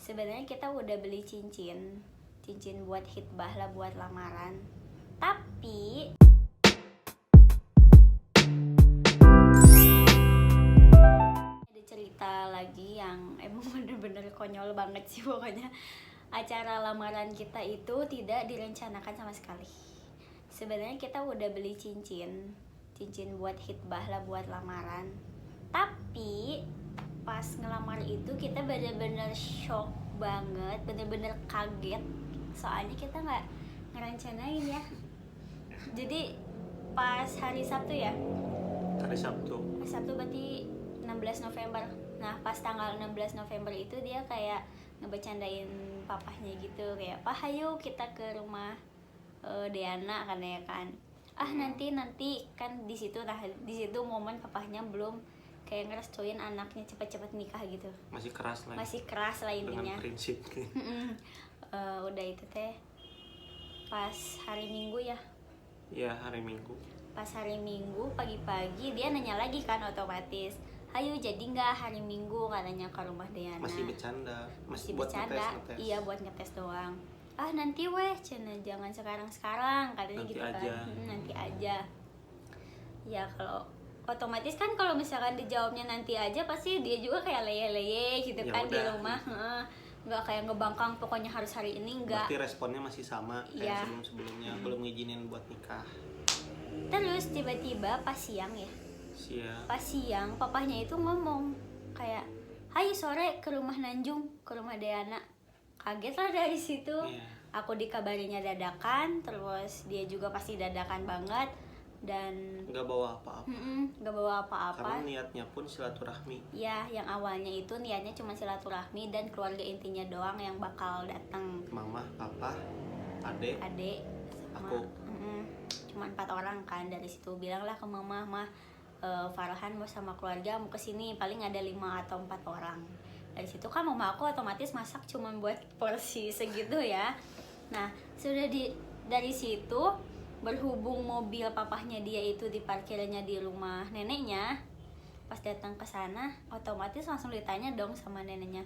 Sebenarnya kita udah beli cincin buat hitbah lah, buat lamaran. Tapi ada cerita lagi yang emang bener-bener konyol banget sih pokoknya. Acara lamaran kita itu tidak direncanakan sama sekali. Sebenarnya kita udah beli cincin buat hitbah lah, buat lamaran. Tapi pas ngelamar itu kita bener-bener shock banget, bener-bener kaget. Soalnya kita nggak ngerencanain ya. Jadi pas hari Sabtu ya. Hari Sabtu Berarti 16 November. Nah pas tanggal 16 November itu dia kayak ngebecandain papahnya gitu, kayak "Pak, ayo kita ke rumah Deana," kan ya kan. Nanti kan di situ. Nah di situ momen papahnya belum kayak ngerestuin anaknya cepet-cepet nikah gitu. masih keras lah intinya. dengan prinsip. Udah itu teh pas hari Minggu ya. Ya, hari Minggu. Pas hari Minggu pagi-pagi dia nanya lagi kan, otomatis, "Ayo jadi nggak hari Minggu?" katanya ke rumah Deana. Masih bercanda, Masih buat bercanda. ngetes. Iya, buat ngetes doang. Nanti weh, cina jangan sekarang katanya Nanti gitu aja. kan. Nanti aja. Ya kalau otomatis kan kalau misalkan dijawabnya nanti aja, pasti dia juga kayak leye-leye gitu Ya kan udah, di rumah. Nggak kayak ngebangkang pokoknya harus hari ini, nggak. Berarti responnya masih sama kayak Iya. sebelum-sebelumnya, belum ngizinin buat nikah. Terus tiba-tiba pas siang ya, pas siang papahnya itu ngomong kayak, "Hai, sore ke rumah Nanjung, ke rumah Deana." Kaget lah dari situ. Iya. Aku dikabarinya dadakan, terus dia juga pasti dadakan banget, dan Nggak bawa apa-apa. nggak bawa apa-apa. Karena niatnya pun silaturahmi. Ya, yang awalnya itu niatnya cuma silaturahmi dan keluarga intinya doang yang bakal datang. Mama, papa, adek, Sama aku. Cuma 4 orang kan. Dari situ bilanglah ke mama, "Mah, Farhan mau sama keluarga mau kesini, paling ada 5 atau 4 orang." Dari situ kan mama aku otomatis masak cuma buat porsi segitu ya. Nah sudah dari situ, berhubung mobil papahnya dia itu diparkirnya di rumah neneknya, pas datang ke sana otomatis langsung ditanya dong sama neneknya,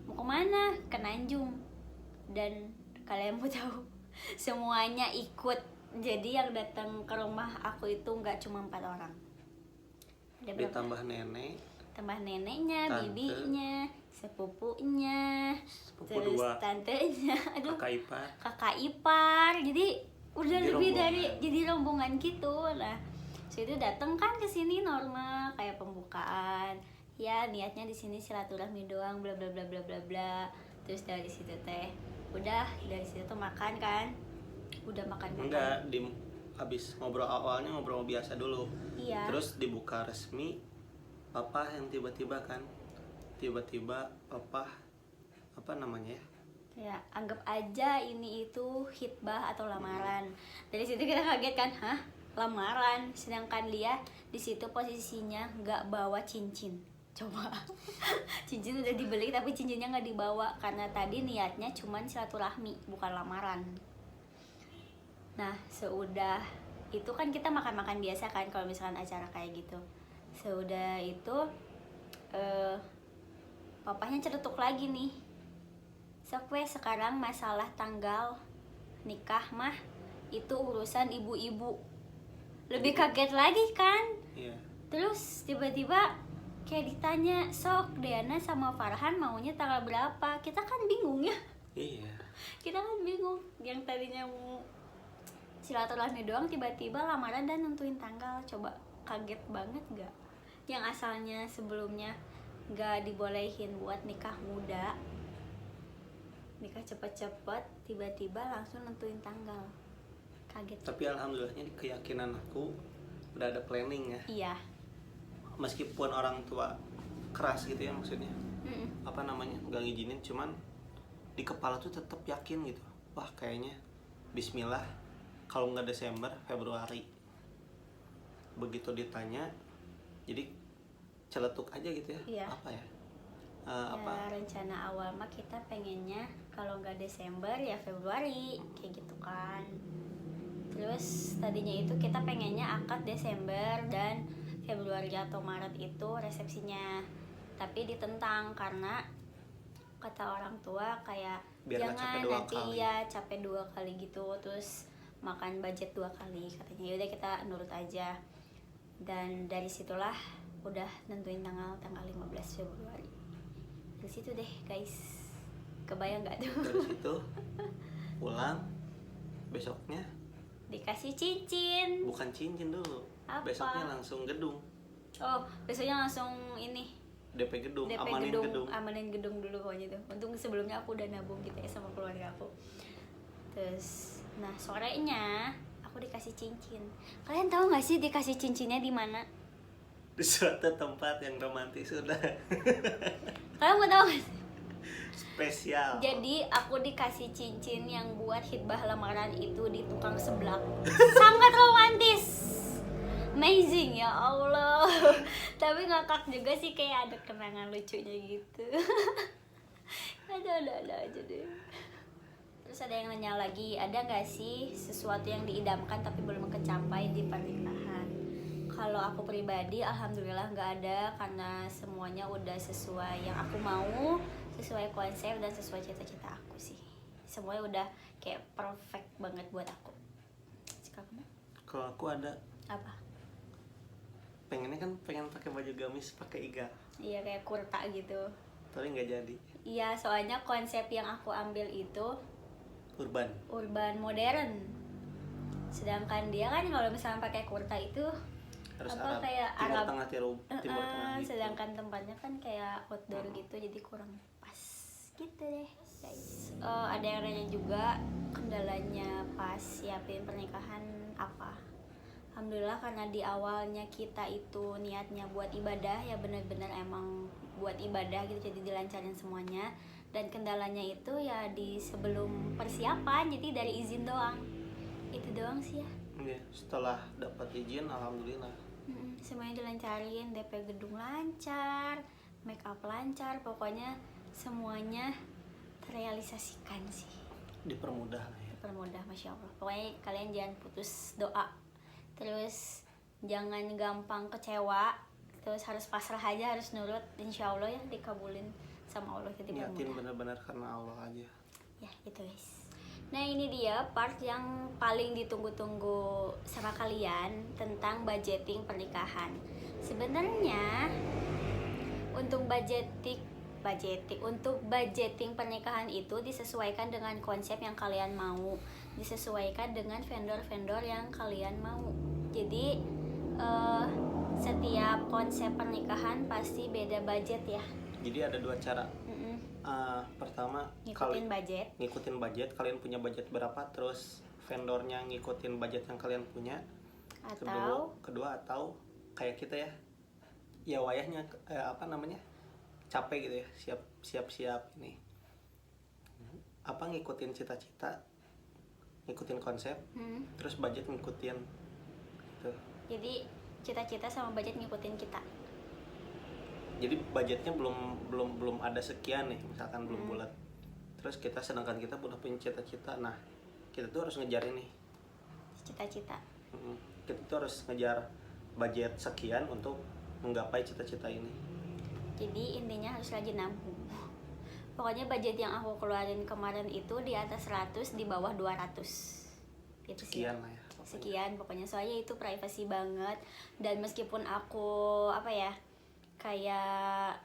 "Mau kemana?" "Ke Nanjung." Dan kalian mau tahu, semuanya ikut. Jadi yang datang ke rumah aku itu nggak cuma 4 orang. Ada berapa? Ditambah nenek, Tambah neneknya, Tante. bibinya, sepupunya, sepupu terus 2, tantenya, aduh, kakak ipar. kakak ipar. Jadi udah Jadi lebih rombongan. dari jadi rombongan gitu. Nah situ datang kan ke sini normal kayak pembukaan ya, niatnya di sini silaturahmi doang, bla bla bla bla bla bla. Terus dari situ teh udah, dari situ tuh makan kan, udah makan. Enggak, habis ngobrol awalnya ngobrol biasa dulu. Iya. Terus dibuka resmi, papa yang tiba-tiba papa apa namanya ya? Ya, anggap aja ini itu hitbah atau lamaran. Dari situ kita kaget kan, "Hah? Lamaran?" Sedangkan dia di situ posisinya nggak bawa cincin. Coba. Cincin udah dibeli tapi cincinnya nggak dibawa karena tadi niatnya cuman silaturahmi, bukan lamaran. Nah, seudah itu kan kita makan-makan biasa kan kalau misalkan acara kayak gitu. Seudah itu papahnya celutuk lagi nih. "Sok weh, sekarang masalah tanggal nikah mah itu urusan ibu-ibu." Lebih kaget lagi kan. Iya. Terus tiba-tiba kayak ditanya, "Sok, Deana sama Farhan maunya tanggal berapa?" Kita kan bingung ya. Iya. Kita kan bingung. Yang tadinya mau silaturahmi doang tiba-tiba lamaran dan nentuin tanggal. Coba kaget banget gak? Yang asalnya sebelumnya gak dibolehin buat nikah muda, nikah cepet-cepet, tiba-tiba langsung nentuin tanggal. Kaget. Tapi alhamdulillahnya di keyakinan aku udah ada planning ya. Iya. Meskipun orang tua keras gitu ya, maksudnya Mm-mm. apa namanya, nggak ngizinin, cuman di kepala tuh tetap yakin gitu. Wah, kayaknya Bismillah kalau nggak Desember, Februari. Begitu ditanya, jadi celetuk aja gitu ya. Iya. Apa ya? Ya, rencana awal mah kita pengennya kalau nggak Desember ya Februari kayak gitu kan. Terus tadinya itu kita pengennya akad Desember dan Februari atau Maret itu resepsinya, tapi ditentang karena kata orang tua kayak Biar nggak capek jangan dua nanti kali. ya capek 2 kali gitu, terus makan budget 2 kali katanya. Yaudah kita nurut aja, dan dari situlah udah nentuin tanggal 15 Februari. Dari situ deh guys, kebayang nggak tuh? Dari situ pulang, besoknya Dikasih cincin. bukan cincin dulu, Apa? besoknya langsung gedung, Oh, besoknya langsung ini DP gedung, DP amanin gedung. amanin gedung dulu pokoknya tuh. Untung sebelumnya aku udah nabung gitu ya sama keluarga aku. Terus, nah sorenya aku dikasih cincin. Kalian tahu nggak sih dikasih cincinnya di mana? Di suatu tempat yang romantis sudah. Kalian mau tahu nggak sih? Spesial. Jadi aku dikasih cincin yang buat hitbah lamaran itu di tukang seblak. Sangat romantis. Amazing ya Allah. Tapi ngakak juga sih, kayak ada kenangan lucunya gitu. Ada aja deh. Terus ada yang nanya lagi, ada nggak sih sesuatu yang diidamkan tapi belum kecapai di pernikahan? Kalau aku pribadi, alhamdulillah nggak ada, karena semuanya udah sesuai yang aku mau, sesuai konsep dan sesuai cita-cita aku sih. Semuanya udah kayak perfect banget buat aku. Kamu? Kalau aku ada, Apa? pengen pakai baju gamis pakai iga, Iya, kayak kurta gitu. tapi nggak jadi. Iya, soalnya konsep yang aku ambil itu Urban. urban modern. Sedangkan dia kan kalau misalnya pakai kurta itu Harus apa Arab. kayak Timur Arab. Tengah, Timur Tengah gitu. Sedangkan tempatnya kan kayak outdoor gitu, jadi kurang pas gitu deh guys. Ada yang nanya juga kendalanya pas siapin pernikahan apa. Alhamdulillah, karena di awalnya kita itu niatnya buat ibadah, ya benar-benar emang buat ibadah gitu, jadi dilancarin semuanya. Dan kendalanya itu ya di sebelum persiapan, jadi dari izin doang. Itu doang sih ya. Iya, setelah dapat izin alhamdulillah. Semuanya dilancarin, DP gedung lancar, make up lancar, pokoknya semuanya terrealisasikan sih. Dipermudah lah ya. Dipermudah, Masya Allah. Pokoknya kalian jangan putus doa, terus jangan gampang kecewa, terus harus pasrah aja, harus nurut. Insya Allah ya dikabulin sama Allah, jadi Niatin dipermudah. benar-benar karena Allah aja. Ya gitu guys. Nah ini dia part yang paling ditunggu-tunggu sama kalian tentang budgeting pernikahan. Sebenarnya untuk budgeting pernikahan itu disesuaikan dengan konsep yang kalian mau, disesuaikan dengan vendor-vendor yang kalian mau. Jadi setiap konsep pernikahan pasti beda budget ya. Jadi ada dua cara. Pertama, Ngikutin budget. ngikutin budget, kalian punya budget berapa, terus vendornya ngikutin budget yang kalian punya. Kedua atau kayak kita ya wayahnya capek gitu ya, siap ini ngikutin cita-cita, ngikutin konsep, terus budget ngikutin gitu. Jadi cita-cita sama budget ngikutin kita. Jadi budgetnya belum ada sekian nih, misalkan belum bulat. Terus sedangkan kita udah punya cita-cita. Nah, kita tuh harus ngejar ini. Cita-cita. Kita tuh harus ngejar budget sekian untuk menggapai cita-cita ini. Jadi intinya harus rajin nabung. Pokoknya budget yang aku keluarin kemarin itu di atas 100, di bawah 200. Gitu sih. Sekian lah ya. Sekian pokoknya, soalnya itu privasi banget. Dan meskipun aku kayak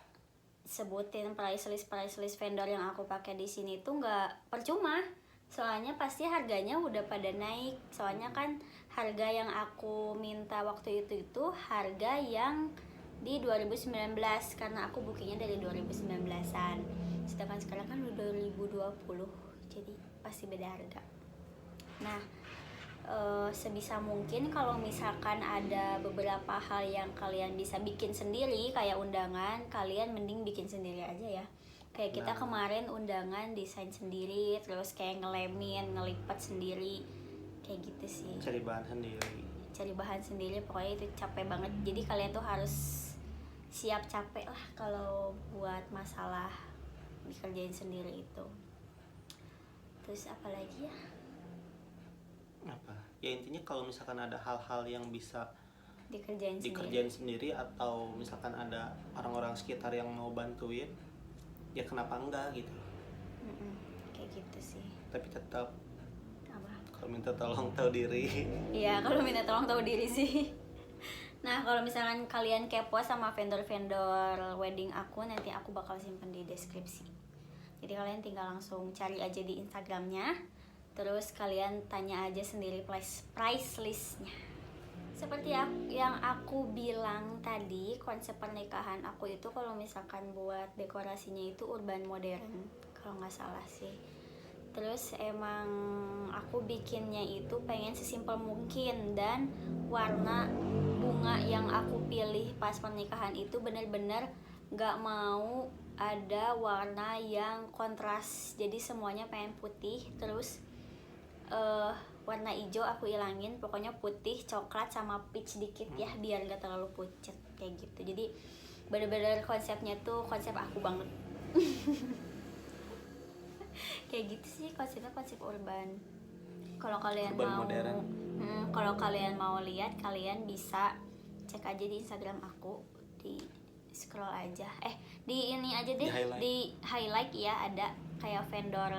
sebutin price list vendor yang aku pakai di sini tuh nggak percuma, soalnya pasti harganya udah pada naik. Soalnya kan harga yang aku minta waktu itu harga yang di 2019, karena aku bookingnya dari 2019an, sedangkan sekarang kan udah 2020, jadi pasti beda harga. Nah, sebisa mungkin kalau misalkan ada beberapa hal yang kalian bisa bikin sendiri, kayak undangan, kalian mending bikin sendiri aja ya. Kayak kita kemarin undangan desain sendiri, terus kayak ngelemin, ngelipat sendiri, kayak gitu sih. Cari bahan sendiri, pokoknya itu capek banget. Jadi kalian tuh harus siap capek lah kalau buat masalah dikerjain sendiri itu. Terus apa lagi ya? Ya intinya kalau misalkan ada hal-hal yang bisa dikerjain sendiri, atau misalkan ada orang-orang sekitar yang mau bantuin, ya kenapa enggak gitu. Kayak gitu sih. Tapi tetap Apa? kalau minta tolong tahu diri. Iya, kalau minta tolong tahu diri sih. Nah, kalau misalkan kalian kepo sama vendor-vendor wedding aku, nanti aku bakal simpen di deskripsi. Jadi kalian tinggal langsung cari aja di Instagramnya, terus kalian tanya aja sendiri price listnya. Seperti yang aku bilang tadi, konsep pernikahan aku itu kalau misalkan buat dekorasinya itu urban modern, kalau nggak salah sih. Terus emang aku bikinnya itu pengen sesimpel mungkin, dan warna bunga yang aku pilih pas pernikahan itu bener-bener nggak mau ada warna yang kontras. Jadi semuanya pengen putih, terus warna hijau aku ilangin, pokoknya putih, coklat sama peach dikit ya, biar gak terlalu pucat kayak gitu. Jadi bener-bener konsepnya tuh konsep aku banget. Kayak gitu sih konsepnya, konsep urban. Kalau kalian Urban mau modern. kalau kalian mau lihat, kalian bisa cek aja di Instagram aku, di scroll aja, di ini aja deh, di highlight ya, ada kayak vendor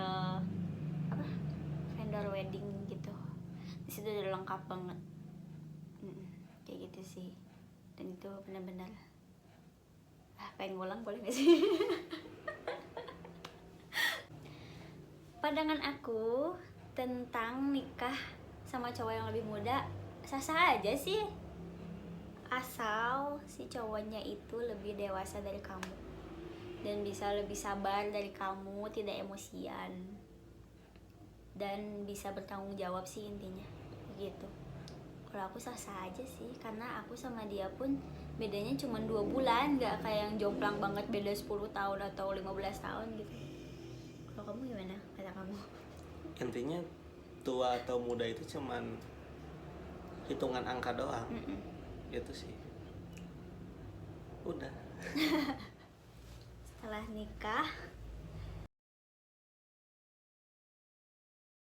wedding gitu. Di situ udah lengkap banget. Kayak gitu sih. Dan itu benar-benar pengen ngulang boleh gak sih? Pandangan aku tentang nikah sama cowok yang lebih muda sah-sah aja sih, asal si cowoknya itu lebih dewasa dari kamu dan bisa lebih sabar dari kamu, tidak emosian, dan bisa bertanggung jawab sih intinya gitu. Kalau aku sah-sah aja sih, karena aku sama dia pun bedanya cuma 2 bulan, gak kayak yang jomplang banget beda 10 tahun atau 15 tahun gitu. Kalau kamu gimana kata kamu? Intinya tua atau muda itu cuman hitungan angka doang. Itu sih udah. Setelah nikah